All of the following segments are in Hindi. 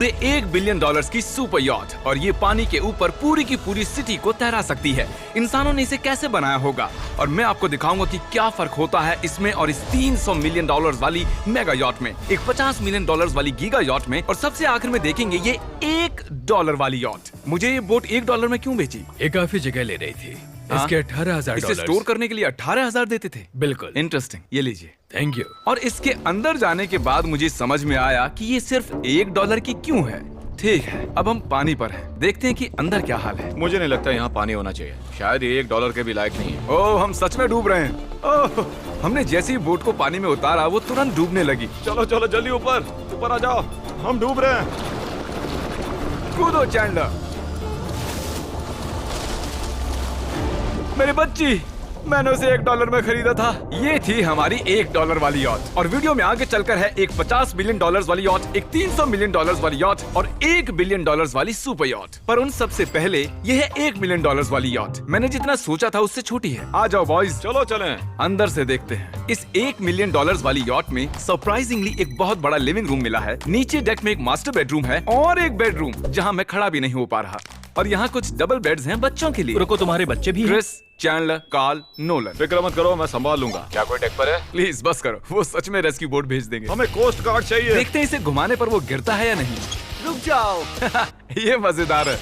$1 बिलियन की सुपर यॉट और ये पानी के ऊपर पूरी की पूरी सिटी को तैरा सकती है। इंसानों ने इसे कैसे बनाया होगा और मैं आपको दिखाऊंगा कि क्या फर्क होता है इसमें और इस $300 मिलियन वाली मेगा यॉट में, एक $50 मिलियन वाली गीगा यॉट में, और सबसे आखिर में देखेंगे ये $1 वाली यॉट। मुझे ये बोट $1 में क्यों बेची? ये काफी जगह ले रही थी। इसके $18,000। इसे स्टोर करने के लिए 18,000 देते थे। बिल्कुल। इंटरेस्टिंग, ये लीजिए। Thank you. और इसके अंदर जाने के बाद मुझे समझ में आया कि ये सिर्फ $1 की क्यों है। ठीक है, अब हम पानी पर हैं। देखते हैं कि अंदर क्या हाल है। मुझे नहीं लगता यहाँ पानी होना चाहिए। शायद ये $1 के भी लायक नहीं है। ओह, हम सच में डूब रहे हैं। ओह, हमने जैसे ही बोट को पानी में उतारा वो तुरंत डूबने लगी। चलो चलो जल्दी ऊपर ऊपर आ जाओ, हम डूब रहे हैं। कूदो चैंडलर। मेरी बच्ची, मैंने उसे $1 में खरीदा था। ये थी हमारी $1 वाली यॉट। और वीडियो में आगे चलकर है एक $50 मिलियन वाली यॉट, एक $300 मिलियन वाली यॉट और $1 बिलियन वाली सुपर यॉट। पर उन सबसे पहले ये है $1 मिलियन वाली यॉट। मैंने जितना सोचा था उससे छोटी है। आ जाओ बॉयज, चलो चलें। अंदर से देखते हैं। इस $1 मिलियन वाली यॉट में सरप्राइजिंगली एक बहुत बड़ा लिविंग रूम मिला है। नीचे डेक में एक मास्टर बेडरूम है और एक बेडरूम जहाँ मैं खड़ा भी नहीं हो पा रहा। और यहाँ कुछ डबल बेड्स हैं बच्चों के लिए। रुको, तुम्हारे बच्चे भी हैं? Chris, Chandler, Carl, Nolan. फिक्र मत करो, मैं संभाल लूंगा। क्या कोई डेक पर है? प्लीज बस करो, वो सच में रेस्क्यू बोट भेज देंगे। हमें कोस्ट गार्ड चाहिए। देखते हैं इसे घुमाने पर वो गिरता है या नहीं। रुक जाओ। ये मजेदार है।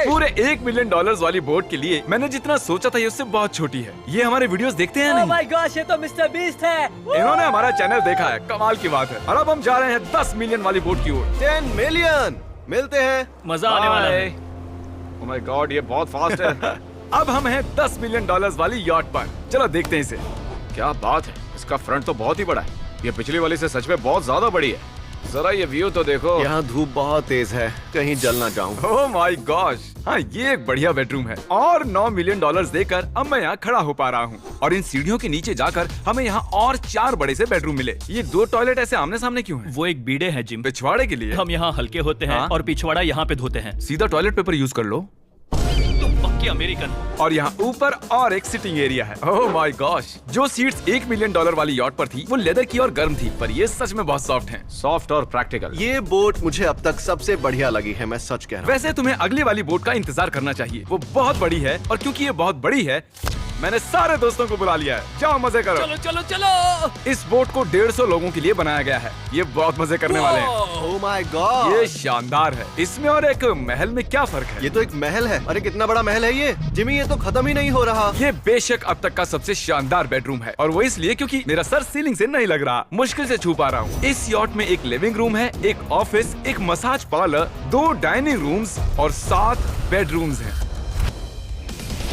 पूरे $1 मिलियन वाली बोट के लिए मैंने जितना सोचा था ये उससे बहुत छोटी है। ये हमारे वीडियोस देखते हैं या नहीं? माय गॉश, ये तो मिस्टर बीस्ट है। इन्होंने हमारा चैनल देखा है, कमाल की बात है। और अब हम जा रहे हैं 10 मिलियन वाली बोट की ओर। 10 मिलियन मिलते हैं। मजा आने वाला है। ओह माय गॉड, ये बहुत फास्ट है। अब हम हैं $10 मिलियन वाली यॉट पर। चलो देखते हैं इसे। क्या बात है, इसका फ्रंट तो बहुत ही बड़ा है। ये पिछली वाली से सच में बहुत ज्यादा बड़ी है। जरा ये व्यू तो देखो। यहाँ धूप बहुत तेज है, कहीं जल ना जाऊं। ओह माय गॉश, हाँ ये एक बढ़िया बेडरूम है। और $9 मिलियन देकर अब मैं यहाँ खड़ा हो पा रहा हूँ। और इन सीढ़ियों के नीचे जाकर हमें यहाँ और 4 बड़े से बेडरूम मिले। ये 2 टॉयलेट ऐसे आमने सामने क्यों हैं? वो एक बीड़े हैं जिम। पिछवाड़े के लिए। हम यहाँ हल्के होते हैं हाँ? और पिछवाड़ा यहाँ पे धोते हैं। सीधा टॉयलेट पेपर यूज कर लो। तुम पक्के अमेरिकन। और यहाँ ऊपर और एक सिटिंग एरिया है। ओह माय गॉश, जो सीट्स $1 मिलियन वाली यॉट पर थी वो लेदर की और गर्म थी, पर ये सच में बहुत सॉफ्ट हैं। सॉफ्ट और प्रैक्टिकल। ये बोट मुझे अब तक सबसे बढ़िया लगी है, मैं सच कह रहा हूँ। वैसे तुम्हें अगली वाली बोट का इंतजार करना चाहिए, वो बहुत बड़ी है। और क्योंकि ये बहुत बड़ी है मैंने सारे दोस्तों को बुला लिया है। जाओ मजे करो। चलो चलो चलो। इस बोट को 150 लोगों के लिए बनाया गया है। ये बहुत मजे करने वाले हैं। ओह माय गॉड, ये शानदार है। इसमें और एक महल में क्या फर्क है? ये तो एक महल है। अरे कितना बड़ा महल है ये जिमी, ये तो खत्म ही नहीं हो रहा। ये बेशक अब तक का सबसे शानदार बेडरूम है, और वो इसलिए क्योंकि मेरा सर सीलिंग से नहीं लग रहा, मुश्किल से छू पा रहा हूँ। इस यॉट में एक लिविंग रूम है, एक ऑफिस, एक मसाज पार्लर, 2 डाइनिंग रूम्स और 7 बेडरूम्स हैं।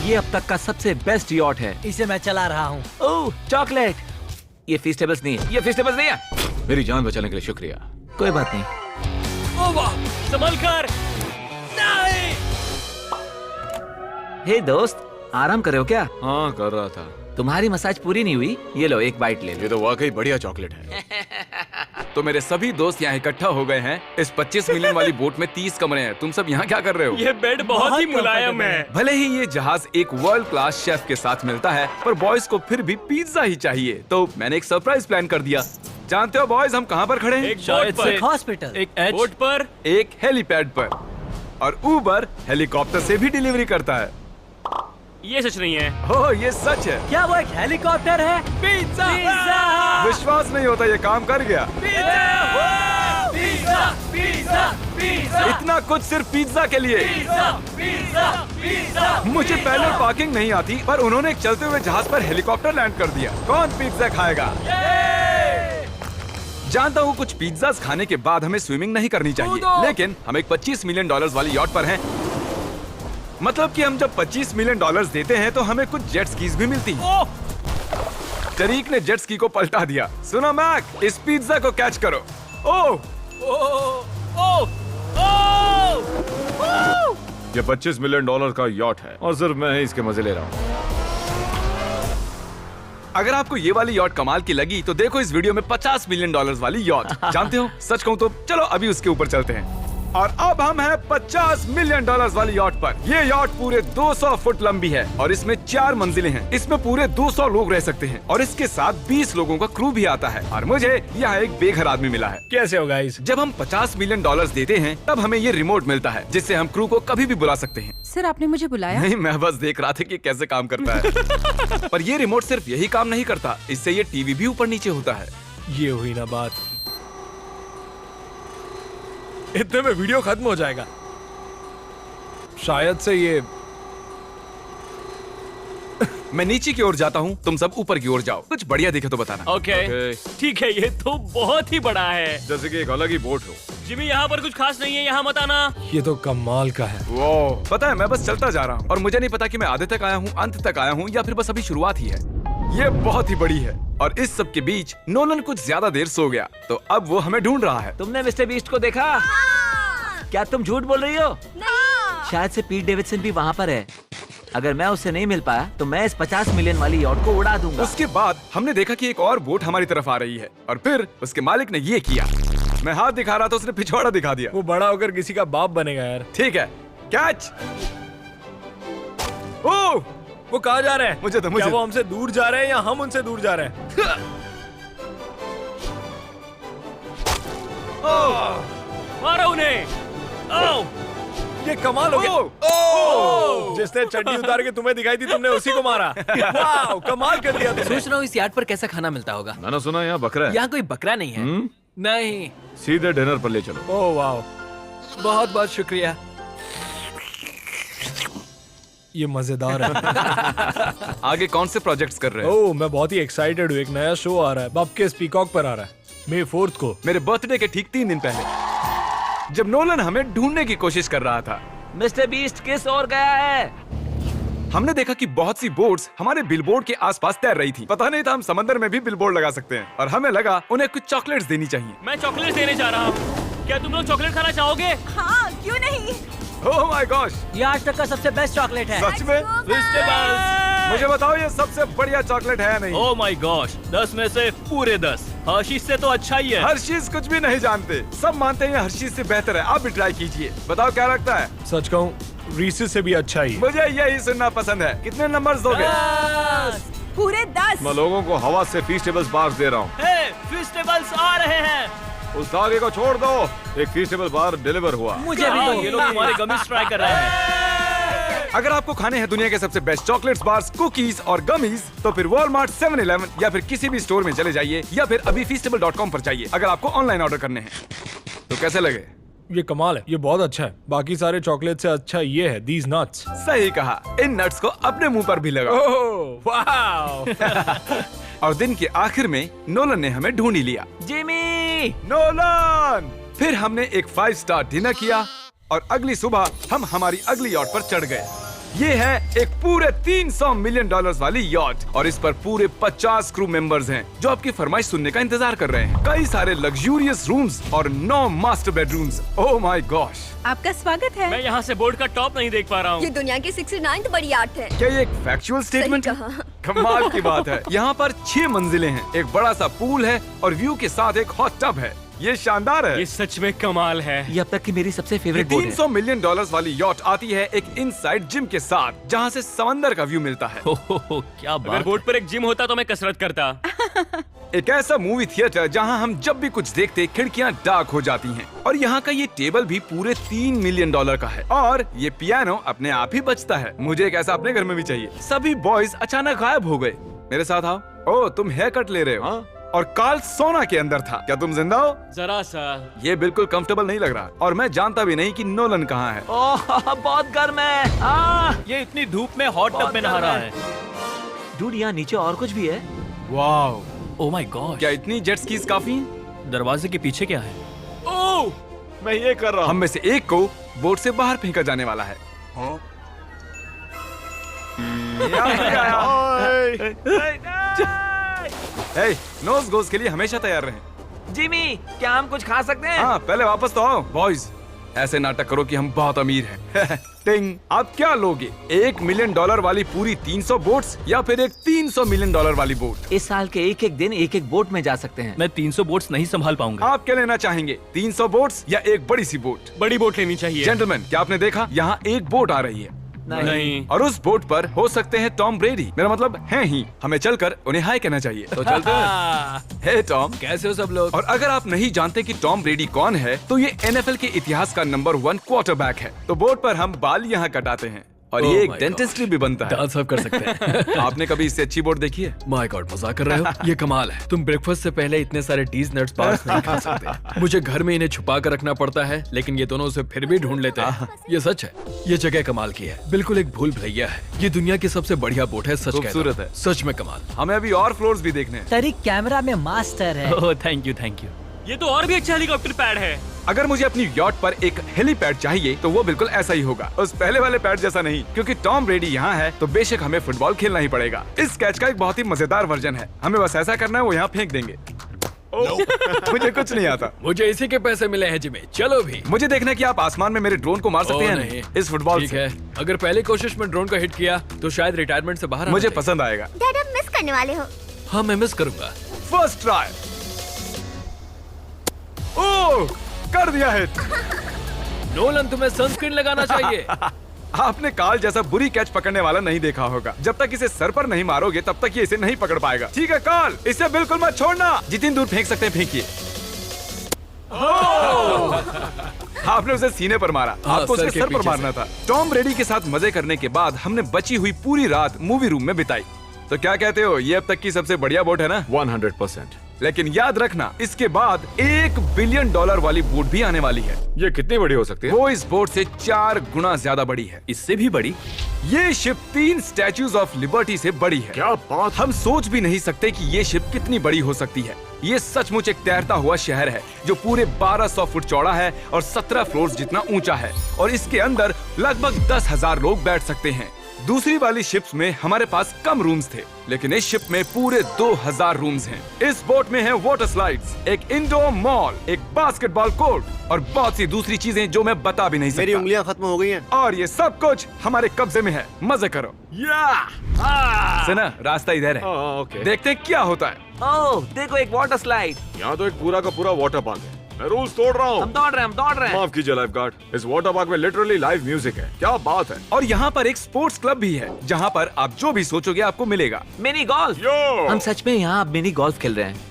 ये अब तक का सबसे बेस्ट यॉट है। इसे मैं चला रहा हूँ। ओह, चॉकलेट। ये फीस्टेबल्स नहीं है, ये फीस्टेबल्स नहीं है। मेरी जान बचाने के लिए शुक्रिया। कोई बात नहीं। ओ वाह, संभल कर। नहीं। हे दोस्त, आराम कर रहे हो क्या? हाँ कर रहा था। तुम्हारी मसाज पूरी नहीं हुई, ये लो एक बाइट ले लो। ये तो वाकई बढ़िया चॉकलेट है। तो मेरे सभी दोस्त यहाँ इकट्ठा हो गए हैं। इस 25 मिलियन वाली बोट में 30 कमरे हैं। तुम सब यहाँ क्या कर रहे हो? ये बेड बहुत ही मुलायम है। भले ही ये जहाज एक वर्ल्ड क्लास शेफ के साथ मिलता है, पर बॉयज को फिर भी पिज्जा ही चाहिए। तो मैंने एक सरप्राइज प्लान कर दिया। जानते हो बॉयज, हम कहाँ पर खड़े हैं? एक शायद से हॉस्पिटल, एक बोट पर, एक हेलीपैड पर। और उबर हेलीकॉप्टर से भी डिलीवरी करता है। ये सच नहीं है। हो, ये सच है। क्या वो एक हेलीकॉप्टर है? पिज्जा। विश्वास नहीं होता, ये काम कर गया। Pizza pizza pizza. इतना कुछ सिर्फ पिज्जा के लिए। मुझे पहले पार्किंग नहीं आती, पर उन्होंने एक चलते हुए जहाज पर हेलीकॉप्टर लैंड कर दिया। कौन पिज्जा खाएगा? जानता हूँ कुछ पिज्जास खाने के बाद हमें स्विमिंग नहीं करनी चाहिए, लेकिन हम एक $25 मिलियन वाली यॉट पर हैं। मतलब कि हम जब $25 मिलियन देते हैं तो हमें कुछ जेट स्कीज भी मिलती हैं। तरीक ने जेट स्की को पलटा दिया। सुनो मैक, इस पिज्जा को कैच करो। ओह, ये $25 मिलियन का यॉट है और सिर्फ मैं ही इसके मजे ले रहा हूँ। अगर आपको ये वाली यॉट कमाल की लगी तो देखो इस वीडियो में $50 मिलियन वाली यॉट। जानते हो, सच कहूँ तो चलो अभी उसके ऊपर चलते हैं। और अब हम हैं 50 मिलियन डॉलर्स वाली यॉट पर। ये यॉट पूरे 200 फुट लंबी है और इसमें 4 मंजिलें हैं। इसमें पूरे 200 लोग रह सकते हैं और इसके साथ 20 लोगों का क्रू भी आता है। और मुझे यहाँ एक बेघर आदमी मिला है। कैसे हो गाइस? जब हम 50 मिलियन डॉलर्स देते हैं तब हमें ये रिमोट मिलता है जिससे हम क्रू को कभी भी बुला सकते हैं। सर आपने मुझे बुलाया? नहीं, मैं बस देख रहा था कि कैसे काम करता है। पर ये रिमोट सिर्फ यही काम नहीं करता, इससे ये टीवी भी ऊपर नीचे होता है। ये हुई ना बात, इतने में वीडियो खत्म हो जाएगा। शायद से ये मैं नीचे की ओर जाता हूँ, तुम सब ऊपर की ओर जाओ। कुछ बढ़िया दिखे तो बताना। ओके ठीक है, ये तो बहुत ही बड़ा है। जैसे कि एक अलग ही बोट हो। जिमी यहाँ पर कुछ खास नहीं है, यहाँ मत आना। ये तो कमाल का है। वो पता है, मैं बस चलता जा रहा हूँ और मुझे नहीं पता कि मैं आधे तक आया हूँ, अंत तक आया हूँ या फिर बस अभी शुरुआत ही है। ये बहुत ही बड़ी है और इस सब के बीच नोलन कुछ ज्यादा देर सो गया, तो अब वो हमें ढूंढ रहा है। तुमने मिस्टर बीस्ट को देखा? क्या तुम झूठ बोल रही हो? शायद से पीट डेविडसन भी वहाँ पर है। अगर मैं उससे नहीं मिल पाया तो मैं इस 50 मिलियन वाली यॉट को उड़ा दूंगा। उसके बाद हमने देखा कि एक और बोट हमारी तरफ आ रही है और फिर उसके मालिक ने ये किया। मैं हाथ दिखा रहा था, उसने पिछवाड़ा दिखा दिया। वो बड़ा होकर किसी का बाप बनेगा यार। ठीक है, कैच। ओह, वो कहाँ जा रहे हैं? मुझे तो क्या वो हमसे दूर जा रहे हैं या हम उनसे दूर जा रहे हैं? मारो उन्हें। ओह, ये कमाल हो गया। ओह! जिसने चड्डी उतार के तुम्हें दिखाई थी तुमने उसी को मारा। वाह, कमाल कर दिया तुमने। सोच रहा हूँ इस यार्ड पर कैसा खाना मिलता होगा। मैंने सुना यहाँ बकरा है। यहाँ कोई बकरा नहीं है। नहीं। सीधे डिनर पर ले चलो। ओह वाह, बहुत बहुत शुक्रिया। ये मजेदार है। आगे कौन से प्रोजेक्ट्स कर रहे हो? ओह, मैं बहुत ही एक्साइटेड हूँ। एक नया शो आ रहा है, बपकेस पीकॉक पर आ रहा है May 4th को। मेरे बर्थडे के ठीक 3 दिन पहले, जब नोलन हमें ढूंढने की कोशिश कर रहा था। मिस्टर बीस्ट किस ओर गया है? हमने देखा कि बहुत सी बोट्स हमारे बिलबोर्ड के आसपास तैर रही थी। पता नहीं था हम समंदर में भी बिलबोर्ड लगा सकते हैं और हमें लगा उन्हें कुछ चॉकलेट्स देनी चाहिए। मैं चॉकलेट देने जा रहा हूँ। क्या तुम लोग चॉकलेट खाना चाहोगे? हाँ, क्यों नहीं? ओह माय गॉश, ये आज तक का सबसे बेस्ट चॉकलेट है। सच में? मुझे बताओ, ये सबसे बढ़िया चॉकलेट है या नहीं? ओह माय गॉश, 10 में से पूरे 10। हर्शीज से तो अच्छा ही है। हर्शीज कुछ भी नहीं जानते, सब मानते हैं हर्शीज से बेहतर है। आप भी ट्राई कीजिए, बताओ क्या लगता है? सच कहूँ, रीसेस से भी अच्छा ही है। मुझे यही सुनना पसंद है। कितने नंबर्स दोगे? पूरे 10। मैं लोगों को हवा से फीस्टेबल्स बार्स दे रहा हूँ। हे, फेस्टिवल्स आ रहे हैं। उस धागे को छोड़ दो। एक फीस्टेबल बार डिलीवर हुआ। मुझे भी हाँ, दो। ये लोग हमारे गमीज ट्राई कर रहे हैं। अगर आपको खाने हैं दुनिया के सबसे बेस्ट चॉकलेट्स, बार्स, कुकीज और गमीज, तो फिर वॉलमार्ट, 7-Eleven या फिर किसी भी स्टोर में चले जाइए या फिर अभी feastable.com पर जाइए अगर आपको ऑनलाइन ऑर्डर करने हैं। तो कैसे लगे? ये कमाल है, ये बहुत अच्छा है। बाकी सारे चॉकलेट से अच्छा ये है, these nuts। सही कहा, इन नट्स को अपने मुंह पर भी लगाओ। ओह वाह। और दिन के आखिर में नोलन ने हमें ढूंढ ही लिया। जिमी! नोलन! फिर हमने एक 5 स्टार डिनर किया और अगली सुबह हम हमारी अगली यॉट पर चढ़ गए। ये है एक पूरे 300 मिलियन डॉलर्स वाली यॉट और इस पर पूरे 50 क्रू मेंबर्स हैं जो आपकी फरमाइश सुनने का इंतजार कर रहे हैं। कई सारे लग्जूरियस रूम्स और 9 master bedrooms. Oh my gosh! आपका स्वागत है। मैं यहाँ से बोर्ड का टॉप नहीं देख पा रहा ये हूँ। दुनिया की 69th बड़ी आर्ट है। क्या ये एक फैक्चुअल स्टेटमेंट है? कहा। कमाल की बात है। यहाँ पर 6 मंजिलें हैं, एक बड़ा सा पूल है और व्यू के साथ एक हॉट टब है। ये शानदार है। ये सच में कमाल है। ये अब तक की मेरी सबसे ये फेवरेट बोट है। 300 मिलियन डॉलर्स वाली यॉट आती है एक इनसाइड जिम के साथ जहाँ से समंदर का व्यू मिलता है। क्या बात। अगर बोर्ड पर एक जिम होता तो मैं कसरत करता। एक ऐसा मूवी थिएटर जहां हम जब भी कुछ देखते खिड़कियां डार्क हो जाती हैं। और यहाँ का ये टेबल भी पूरे 3 मिलियन डॉलर का है और ये पियानो अपने आप ही बजता है। मुझे एक ऐसा अपने घर में भी चाहिए। सभी बॉयज अचानक गायब हो गए। मेरे साथ आओ। ओह, तुम हेयर कट ले रहे हो? हाँ? और कार्ल सोना के अंदर था। क्या तुम जिंदा हो? जरा सा। ये बिल्कुल कंफर्टेबल नहीं लग रहा और मैं जानता भी नहीं कि नोलन कहाँ है। ओह, बहुत गर्म है। ये इतनी धूप में हॉट टब में नहा रहा है। डूड, यहाँ नीचे और कुछ भी है। वाह, ओह माय गॉड। क्या इतनी जेट स्कीज काफी हैं? दरवाजे के पीछे क्या है? ओह, मैं ये कर रहा हम हूँ। में से एक को बोट से बाहर फेंका जाने वाला है। नोज गोज के लिए हमेशा तैयार रहें। जिमी, क्या हम कुछ खा सकते हैं? हाँ, पहले वापस तो आओ बॉयज। ऐसे नाटक करो कि हम बहुत अमीर हैं। टिंग, आप क्या लोगे? $1 मिलियन वाली पूरी 300 बोट्स या फिर एक $300 मिलियन वाली बोट? इस साल के एक एक दिन एक एक बोट में जा सकते हैं। मैं 300 बोट्स नहीं संभाल पाऊंगा। आप क्या लेना चाहेंगे, 300 बोट्स या एक बड़ी सी बोट? बड़ी बोट लेनी चाहिए। जेंटलमैन, क्या आपने देखा यहाँ एक बोट आ रही है नहीं। और उस बोट पर हो सकते हैं टॉम ब्रेडी, मेरा मतलब है ही। हमें चलकर उन्हें हाय कहना चाहिए। तो चलते हैं। हे टॉम, कैसे हो सब लोग? और अगर आप नहीं जानते कि टॉम ब्रेडी कौन है, तो ये NFL के इतिहास का नंबर 1 क्वार्टरबैक है। तो बोट पर हम बाल यहाँ कटाते हैं और ये एक my डेंटिस्ट्री भी बनता है। दांत साफ कर सकते हैं। आपने कभी इससे अच्छी बोट देखी है? माय गॉड, मजाक कर रहे हो? ये कमाल है। तुम ब्रेकफास्ट से पहले इतने सारे डीज नट्स बार्स नहीं खा सकते। मुझे घर में इन्हें छुपा कर रखना पड़ता है, लेकिन ये दोनों उसे फिर भी ढूंढ लेते हैं। ये सच है, ये जगह कमाल की है, बिल्कुल एक भूल भुलैया है। ये दुनिया की सबसे बढ़िया बोट है, सच खूबसूरत कहता हूं। है। सच में कमाल। हमें अभी और फ्लोर्स भी देखने हैं। तरीक कैमरा में मास्टर है। Oh thank you thank you. ये तो और भी अच्छा हेलीकॉप्टर पैड है। अगर मुझे अपनी यॉट पर एक हेलीपैड चाहिए तो वो बिल्कुल ऐसा ही होगा, उस पहले वाले पैड जैसा नहीं। क्योंकि टॉम ब्रेडी यहाँ है तो बेशक हमें फुटबॉल खेलना ही पड़ेगा। इस कैच का एक बहुत ही मजेदार वर्जन है, हमें बस ऐसा करना है, वो यहाँ फेंक देंगे। मुझे कुछ नहीं आता। मुझे इसी के पैसे मिले हैं जिमी, चलो भी। मुझे देखना है कि आप आसमान में मेरे ड्रोन को मार सकते ओह, हैं नहीं। इस फुटबॉल ठीक से। है, अगर पहली कोशिश में ड्रोन को हिट किया तो शायद रिटायरमेंट से बाहर मुझे आना चाहिए। पसंद आएगा। डैड आप मिस करने वाले हो। हाँ, मैं मिस करूंगा। First try. ओह, कर दिया हिट। नोलन, तुम्हें सनस्क्रीन लगाना चाहिए। आपने काल जैसा बुरी कैच पकड़ने वाला नहीं देखा होगा। जब तक इसे सर पर नहीं मारोगे तब तक ये इसे नहीं पकड़ पाएगा। ठीक है काल, इसे बिल्कुल मत छोड़ना। जितनी दूर फेंक सकते हैं फेंकिए। आपने उसे सीने पर मारा, आपको सर उसके के सर पर पीछे मारना था। टॉम ब्रेडी के साथ मजे करने के बाद हमने बची हुई पूरी रात मूवी रूम में बिताई। तो क्या कहते हो, ये अब तक की सबसे बढ़िया बोट है ना? 100%। लेकिन याद रखना, इसके बाद $1 बिलियन वाली बोट भी आने वाली है। ये कितनी बड़ी हो सकती है? वो इस बोट से 4 गुना ज्यादा बड़ी है। इससे भी बड़ी? ये शिप 3 स्टैच्यूज ऑफ लिबर्टी से बड़ी है। क्या बात! हम सोच भी नहीं सकते कि ये शिप कितनी बड़ी हो सकती है। ये सचमुच एक तैरता हुआ शहर है जो पूरे 1200 फुट चौड़ा है और 17 फ्लोर्स जितना ऊंचा है, और इसके अंदर लगभग 10,000 लोग बैठ सकते हैं। दूसरी वाली शिप्स में हमारे पास कम रूम्स थे, लेकिन इस शिप में पूरे 2000 रूम्स हैं। इस बोट में है वाटर स्लाइड्स, एक इंडोर मॉल, एक बास्केटबॉल कोर्ट और बहुत सी दूसरी चीजें जो मैं बता भी नहीं सकता। मेरी उंगलियां खत्म हो गई हैं। और ये सब कुछ हमारे कब्जे में है। मजे करो। सुना, रास्ता इधर है। ओके। देखते हैं क्या होता है। ओह, देखो एक वाटर स्लाइड। यहाँ तो एक पूरा का पूरा वाटर पार्क है। मैं रूल्स तोड़ रहा हम हूँ। दौड़ रहे हैं। माफ कीजिए लाइफ गार्ड, इस वाटर पार्क में लिटरली लाइव म्यूजिक है। क्या बात है! और यहाँ पर एक स्पोर्ट्स क्लब भी है जहाँ पर आप जो भी सोचोगे आपको मिलेगा। Mini golf. यो! हम सच में यहाँ मिनी गोल्फ खेल रहे हैं।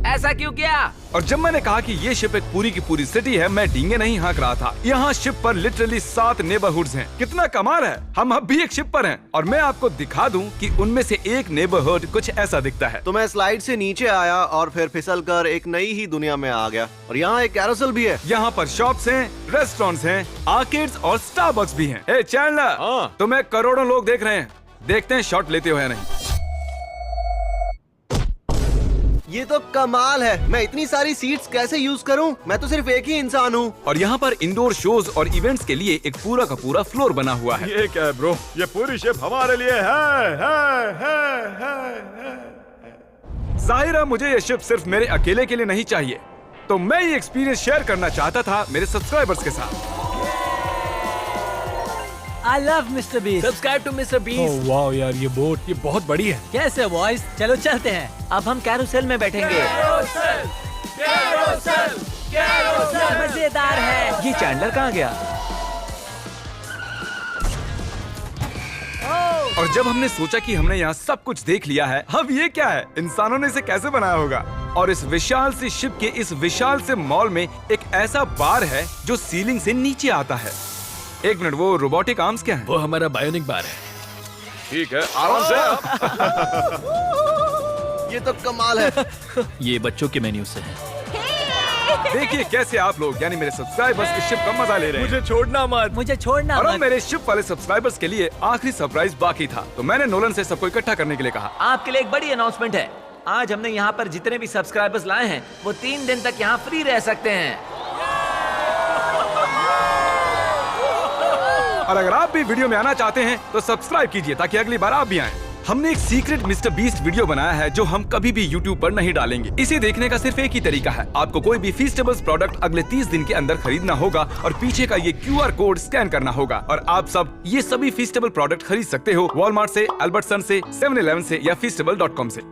ऐसा क्यों किया? और जब मैंने कहा कि ये शिप एक पूरी की पूरी सिटी है, मैं डींगे नहीं हाँक रहा था। यहाँ शिप पर लिटरली 7 नेबरहुड्स हैं। कितना कमाल है, हम अब भी एक शिप पर हैं। और मैं आपको दिखा दूं कि उनमें से एक नेबरहुड कुछ ऐसा दिखता है। तो मैं स्लाइड से नीचे आया और फिर फिसल कर एक नई ही दुनिया में आ गया। और यहाँ एक कैरोसेल भी है। यहाँ पर शॉप्स हैं, रेस्टोरेंट्स हैं, आर्केड्स और स्टारबक्स भी हैं। ए चैंडलर, हाँ। तुम्हें करोड़ों लोग देख रहे हैं। देखते हैं शॉट लेते हो या नहीं। ये तो कमाल है। मैं इतनी सारी सीट्स कैसे यूज करूं? मैं तो सिर्फ एक ही इंसान हूँ। और यहाँ पर इंडोर शोज और इवेंट्स के लिए एक पूरा का पूरा फ्लोर बना हुआ है। ये क्या है ब्रो? ये पूरी शिप हमारे लिए है। जाहिर है मुझे ये शिप सिर्फ मेरे अकेले के लिए नहीं चाहिए, तो मैं ये एक्सपीरियंस शेयर करना चाहता था मेरे सब्सक्राइबर्स के साथ। I love Mister Beast. Subscribe to Mister Beast. वाह यार, ये बोट ये बहुत बड़ी है। कैसे बॉयज, चलो चलते हैं। अब हम कैरोसेल में बैठेंगे। मजेदार है। ये चैंडलर कहाँ गया? और जब हमने सोचा कि हमने यहाँ सब कुछ देख लिया है, अब ये क्या है, इंसानों ने इसे कैसे बनाया होगा। और इस विशाल सी शिप के इस विशाल से मॉल में एक ऐसा बार है जो सीलिंग से नीचे आता है। एक मिनट, वो रोबोटिक आर्म्स क्या है? वो हमारा बायोनिक बार है। ठीक है, आराम से। ये तो कमाल है। ये बच्चों के मेन्यू से है। देखिए कैसे आप लोग यानी मेरे सब्सक्राइबर्स इस शिप का मजा ले रहे हैं। मुझे छोड़ना मत। मुझे छोड़ना और अब मत। मेरे शिप वाले सब्सक्राइबर्स के लिए आखिरी सरप्राइज बाकी था, तो मैंने नोलन से सबको इकट्ठा करने के लिए कहा। आपके लिए एक बड़ी अनाउंसमेंट है। आज हमने यहाँ पर जितने भी सब्सक्राइबर्स लाए हैं वो 3 दिन तक यहाँ फ्री रह सकते हैं। और अगर आप भी वीडियो में आना चाहते हैं तो सब्सक्राइब कीजिए ताकि अगली बार आप भी आएं। हमने एक सीक्रेट मिस्टर बीस्ट वीडियो बनाया है जो हम कभी भी YouTube पर नहीं डालेंगे। इसे देखने का सिर्फ एक ही तरीका है, आपको कोई भी फीस्टेबल्स प्रोडक्ट अगले 30 दिन के अंदर खरीदना होगा और पीछे का ये QR कोड स्कैन करना होगा और आप सब ये सभी फीस्टेबल प्रोडक्ट खरीद सकते हो वॉलमार्ट से, अल्बर्टसन से, 7-Eleven से या feastable.com से।